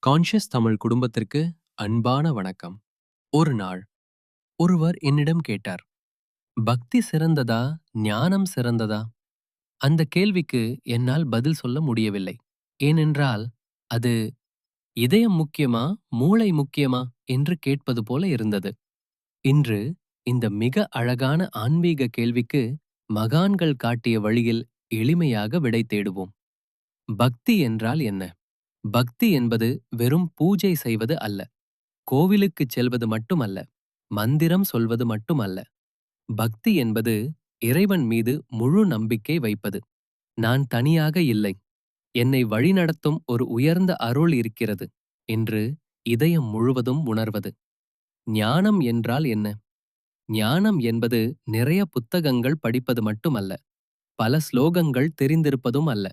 Conscious Tamil குடும்பத்திற்கு அன்பான வணக்கம். ஒரு நாள் ஒருவர் என்னிடம் கேட்டார், பக்தி சிறந்ததா, ஞானம் சிறந்ததா? அந்த கேள்விக்கு என்னால் பதில் சொல்ல முடியவில்லை. ஏனென்றால் அது இதயம் முக்கியமா, மூளை முக்கியமா என்று கேட்பது போல இருந்தது. இன்று இந்த மிக அழகான ஆன்மீக கேள்விக்கு மகான்கள் காட்டிய வழியில் எளிமையாக விடை தேடுவோம். பக்தி என்றால் என்ன? பக்தி என்பது வெறும் பூஜை செய்வது அல்ல. கோவிலுக்குச் செல்வது மட்டுமல்ல. மந்திரம் சொல்வது மட்டுமல்ல. பக்தி என்பது இறைவன் மீது முழு நம்பிக்கை வைப்பது. நான் தனியாக இல்லை, என்னை வழிநடத்தும் ஒரு உயர்ந்த அருள் இருக்கிறது என்று இதயம் முழுவதும் உணர்வது. ஞானம் என்றால் என்ன? ஞானம் என்பது நிறைய புத்தகங்கள் படிப்பது மட்டுமல்ல. பல ஸ்லோகங்கள் தெரிந்திருப்பதும் அல்ல.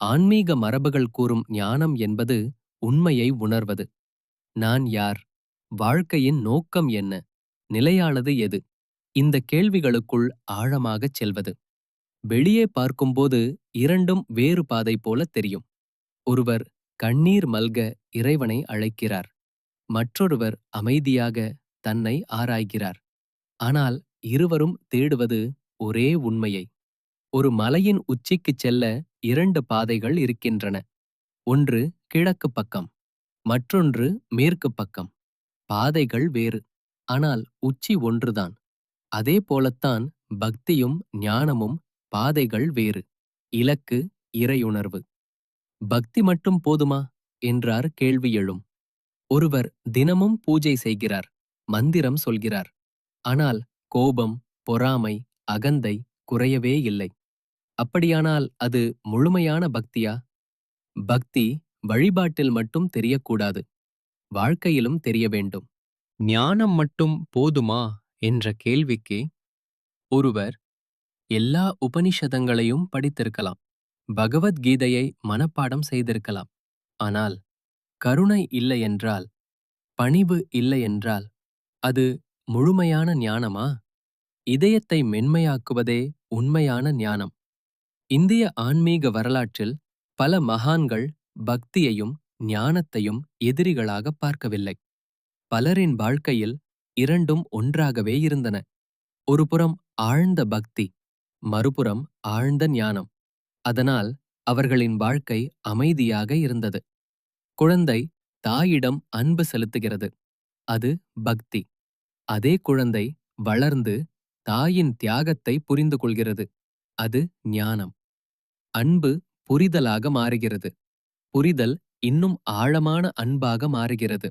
ஆன்மீக மரபுகள் கூறும் ஞானம் என்பது உண்மையை உணர்வது. நான் யார்? வாழ்க்கையின் நோக்கம் என்ன? நிலையானது எது? இந்த கேள்விகளுக்குள் ஆழமாகச் செல்வது. வெளியே பார்க்கும்போது இரண்டும் வேறு பாதை போல தெரியும். ஒருவர் கண்ணீர் மல்க இறைவனை அழைக்கிறார். மற்றொருவர் அமைதியாக தன்னை ஆராய்கிறார். ஆனால் இருவரும் தேடுவது ஒரே உண்மையை. ஒரு மலையின் உச்சிக்குச் செல்ல இரண்டு பாதைகள் இருக்கின்றன. ஒன்று கிழக்கு பக்கம், மற்றொன்று மேற்கு பக்கம். பாதைகள் வேறு, ஆனால் உச்சி ஒன்றுதான். அதே போலத்தான் பக்தியும் ஞானமும் பாதைகள் வேறு. இலக்கு இறையுணர்வு. பக்தி மட்டும் போதுமா என்றார் கேள்வி எழும். ஒருவர் தினமும் பூஜை செய்கிறார், மந்திரம் சொல்கிறார். ஆனால் கோபம், பொறாமை, அகந்தை குறையவே இல்லை. அப்படியானால் அது முழுமையான பக்தியா? பக்தி வழிபாட்டில் மட்டும் தெரியக்கூடாது, வாழ்க்கையிலும் தெரிய வேண்டும். ஞானம் மட்டும் போதுமா என்ற கேள்விக்கு ஒருவர் எல்லா உபனிஷதங்களையும் படித்திருக்கலாம், பகவத்கீதையை மனப்பாடம் செய்திருக்கலாம். ஆனால் கருணை இல்லையென்றால், பணிவு இல்லையென்றால் அது முழுமையான ஞானமா? இதயத்தை மென்மையாக்குவதே உண்மையான ஞானம். இந்திய ஆன்மீக வரலாற்றில் பல மகான்கள் பக்தியையும் ஞானத்தையும் எதிரிகளாக பார்க்கவில்லை. பலரின் வாழ்க்கையில் இரண்டும் ஒன்றாகவே இருந்தன. ஒருபுறம் ஆழ்ந்த பக்தி, மறுபுறம் ஆழ்ந்த ஞானம். அதனால் அவர்களின் வாழ்க்கை அமைதியாக இருந்தது. குழந்தை தாயிடம் அன்பு செலுத்துகிறது, அது பக்தி. அதே குழந்தை வளர்ந்து தாயின் தியாகத்தை புரிந்து கொள்கிறது, அது ஞானம். அன்பு புரிதலாக மாறுகிறது, புரிதல் இன்னும் ஆழமான அன்பாக மாறுகிறது.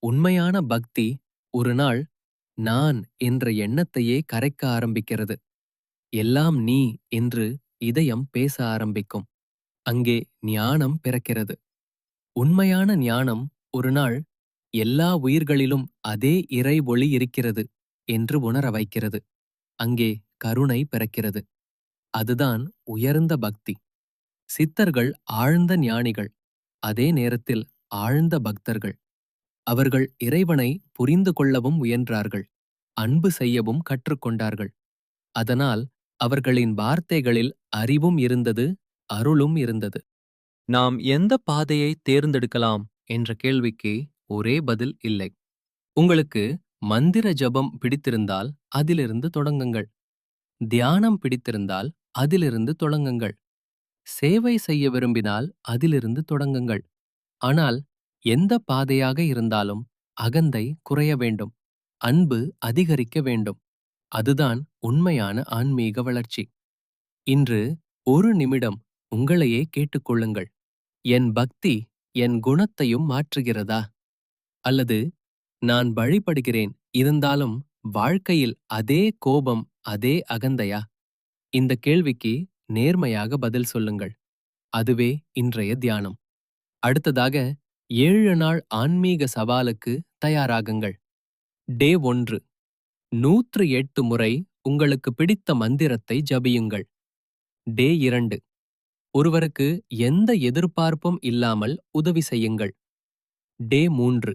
உண்மையான பக்தி ஒரு நாள் நான் என்ற எண்ணத்தையே கரைக்க ஆரம்பிக்கிறது. எல்லாம் நீ என்று இதயம் பேச ஆரம்பிக்கும். அங்கே ஞானம் பிறக்கிறது. உண்மையான ஞானம் ஒரு நாள் எல்லா உயிர்களிலும் அதே இறை ஒளி இருக்கிறது என்று உணர வைக்கிறது. அங்கே கருணை பிறக்கிறது. அதுதான் உயர்ந்த பக்தி. சித்தர்கள் ஆழ்ந்த ஞானிகள், அதே நேரத்தில் ஆழ்ந்த பக்தர்கள். அவர்கள் இறைவனை புரிந்து கொள்ளவும் முயன்றார்கள், அன்பு செய்யவும் கற்றுக்கொண்டார்கள். அதனால் அவர்களின் வார்த்தைகளில் அறிவும் இருந்தது, அருளும் இருந்தது. நாம் எந்த பாதையை தேர்ந்தெடுக்கலாம் என்ற கேள்விக்கு ஒரே பதில் இல்லை. உங்களுக்கு மந்திர ஜபம் பிடித்திருந்தால் அதிலிருந்து தொடங்குங்கள். தியானம் பிடித்திருந்தால் அதிலிருந்து தொடங்குங்கள். சேவை செய்ய விரும்பினால் அதிலிருந்து தொடங்குங்கள். ஆனால் எந்த பாதையாக இருந்தாலும் அகந்தை குறைய வேண்டும், அன்பு அதிகரிக்க வேண்டும். அதுதான் உண்மையான ஆன்மீக வளர்ச்சி. இன்று ஒரு நிமிடம் உங்களையே கேட்டுக்கொள்ளுங்கள். என் பக்தி என் குணத்தையும் மாற்றுகிறதா? அல்லது நான் வழிபடுகிறேன், இருந்தாலும் வாழ்க்கையில் அதே கோபம், அதே அகந்தையா? இந்த கேள்விக்கு நேர்மையாக பதில் சொல்லுங்கள். அதுவே இன்றைய தியானம். அடுத்ததாக 7 நாள் ஆன்மீக சவாலுக்கு தயாராகுங்கள். டே 1. 108 முறை உங்களுக்கு பிடித்த மந்திரத்தை ஜபியுங்கள். டே 2. ஒருவருக்கு எந்த எதிர்பார்ப்பும் இல்லாமல் உதவி செய்யுங்கள். டே 3.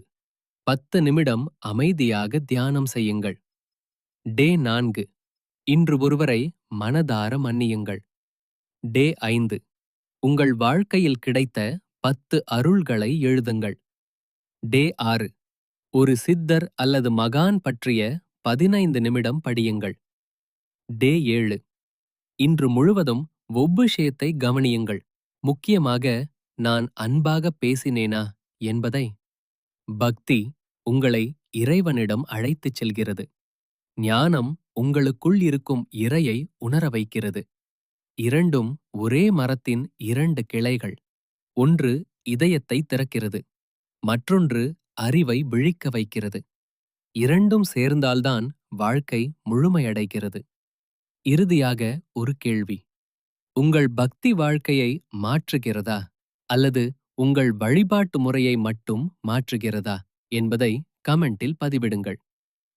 10 நிமிடம் அமைதியாக தியானம் செய்யுங்கள். டே 4. இன்று ஒருவரை மனதார மன்னியுங்கள். டே 5. உங்கள் வாழ்க்கையில் கிடைத்த 10 அருள்களை எழுதுங்கள். டே 6. ஒரு சித்தர் அல்லது மகான் பற்றிய 15 நிமிடம் படியுங்கள். டே 7. இன்று முழுவதும் ஒவ்விஷயத்தை கவனியுங்கள். முக்கியமாக, நான் அன்பாக பேசினேனா என்பதை. பக்தி உங்களை இறைவனிடம் அழைத்துச் செல்கிறது. ஞானம் உங்களுக்குள் இருக்கும் இறையை உணர வைக்கிறது. இரண்டும் ஒரே மரத்தின் 2 கிளைகள். ஒன்று இதயத்தை திறக்கிறது, மற்றொன்று அறிவை விழிக்க வைக்கிறது. இரண்டும் சேர்ந்தால்தான் வாழ்க்கை முழுமையடைகிறது. இறுதியாக ஒரு கேள்வி. உங்கள் பக்தி வாழ்க்கையை மாற்றுகிறதா அல்லது உங்கள் வழிபாட்டு முறையை மட்டும் மாற்றுகிறதா என்பதை கமெண்டில் பதிவிடுங்கள்.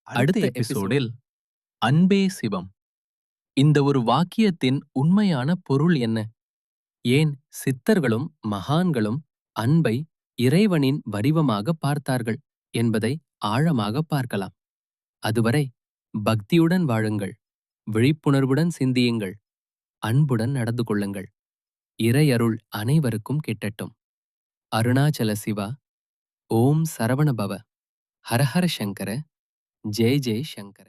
அடுத்த எபிசோடில் அன்பே சிவம். இந்த ஒரு வாக்கியத்தின் உண்மையான பொருள் என்ன? ஏன் சித்தர்களும் மகான்களும் அன்பை இறைவனின் வடிவமாக பார்த்தார்கள் என்பதை ஆழமாக பார்க்கலாம். அதுவரை பக்தியுடன் வாழுங்கள், விழிப்புணர்வுடன் சிந்தியுங்கள், அன்புடன் நடந்து கொள்ளுங்கள். இறையருள் அனைவருக்கும் கிட்டட்டும். அருணாச்சல சிவா. ஓம் சரவணபவ. ஹரஹர சங்கர. ஜெய் ஜெய் சங்கர.